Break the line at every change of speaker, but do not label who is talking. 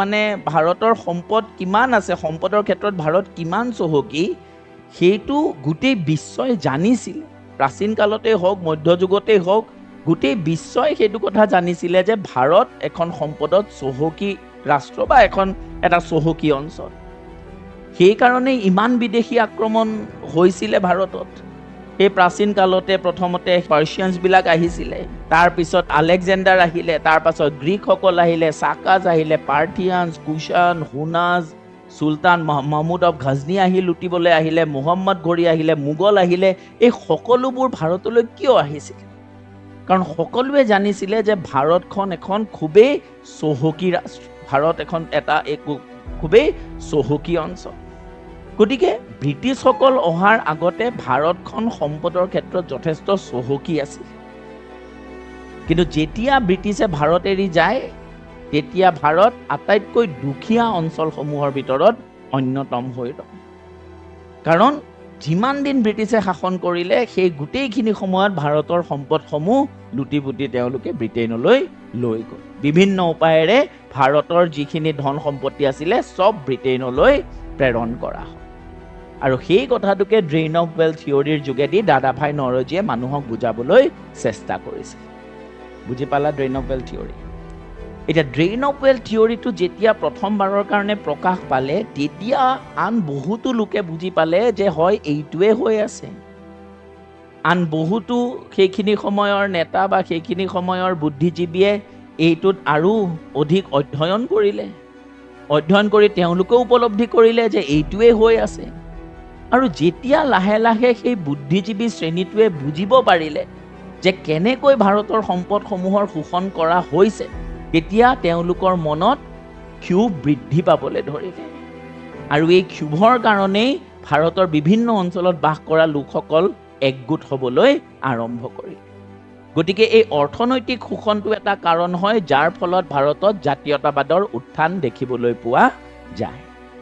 মানে ভাৰতৰ সম্পদ কিমান আছে, সম্পদৰ ক্ষেত্ৰত ভাৰত কিমান চহকী, সেইটো গোটেই বিশ্বই জানিছিল। প্ৰাচীন কালতেই হওক, মধ্যযুগতেই হওক, গোটেই বিশ্বই সেইটো কথা জানিছিলে যে ভাৰত এখন সম্পদত চহকী ৰাষ্ট্ৰ বা এটা চহকী অঞ্চল। সেইকাৰণে ইমান বিদেশী আক্ৰমণ হৈছিলে ভাৰতত। সেই প্ৰাচীন কালতে প্ৰথমতে পাৰ্চিয়ানছবিলাক আহিছিলে, তাৰপিছত আলেকজেণ্ডাৰ আহিলে, তাৰপাছত গ্ৰীকসকল আহিলে, চাকাজ আহিলে, পাৰ্থিয়ানছ, কুষাণ, হুনাজ, চুলতান মাহমুদ অফ ঘজনি আহি লুটিবলৈ আহিলে, মুহাম্মদ ঘড়ী আহিলে, মোগল আহিলে। এই সকলোবোৰ ভাৰতলৈ কিয় আহিছিল? কাৰণ সকলোৱে জানিছিলে যে ভাৰতখন এখন খুবেই চহকী ৰাষ্ট্ৰ, ভাৰত এটা খুবেই চহকী অঞ্চল। গতিকে ব্ৰিটিছসকল অহাৰ আগতে ভাৰতখন সম্পদৰ ক্ষেত্ৰত যথেষ্ট চহকী আছিল। কিন্তু যেতিয়া ব্ৰিটিছে ভাৰত এৰি যায়, তেতিয়া ভাৰত আটাইতকৈ দুখীয়া অঞ্চলসমূহৰ ভিতৰত অন্যতম হৈ ৰয়। কাৰণ যিমান দিন ব্ৰিটিছে শাসন কৰিলে, সেই গোটেইখিনি সময়ত ভাৰতৰ সম্পদসমূহ লুটি পুটি তেওঁলোকে ব্ৰিটেইনলৈ লৈ গ'ল। বিভিন্ন উপায়েৰে ভাৰতৰ যিখিনি ধন সম্পত্তি আছিলে চব ব্ৰিটেইনলৈ প্ৰেৰণ কৰা হয়। আৰু সেই কথাটোকে ড্ৰেইন অফ ৱেল্থ থিয়ৰীৰ যোগেদি দাদাভাই নৰজীয়ে মানুহক বুজাবলৈ চেষ্টা কৰিছিল। বুজি পালা ড্ৰেইন অফ ৱেল্থ থিয়ৰী? এতিয়া ড্ৰেইন অফ ৱেল্থ থিয়ৰীটো যেতিয়া প্ৰথমবাৰৰ কাৰণে প্ৰকাশ পালে, তেতিয়া আন বহুতো লোকে বুজি পালে যে হয় এইটোৱে হৈ আছে। আন বহুতো সেইখিনি সময়ৰ নেতা বা সেইখিনি সময়ৰ বুদ্ধিজীৱীয়ে এইটোত আৰু অধিক অধ্যয়ন কৰিলে। অধ্যয়ন কৰি তেওঁলোকেও উপলব্ধি কৰিলে যে এইটোৱে হৈ আছে। আৰু যেতিয়া লাহে লাহে সেই বুদ্ধিজীৱী শ্ৰেণীটোৱে বুজিব পাৰিলে যে কেনেকৈ ভাৰতৰ সম্পদসমূহৰ শোষণ কৰা হৈছে, তেতিয়া তেওঁলোকৰ মনত ক্ষোভ বৃদ্ধি পাবলৈ ধৰিলে। আৰু এই ক্ষোভৰ কাৰণেই ভাৰতৰ বিভিন্ন অঞ্চলত বাস কৰা লোকসকল একগোট হ'বলৈ আৰম্ভ কৰিলে। গতিকে এই অৰ্থনৈতিক শোষণটো এটা কাৰণ হয়, যাৰ ফলত ভাৰতত জাতীয়তাবাদৰ উত্থান দেখিবলৈ পোৱা যায়।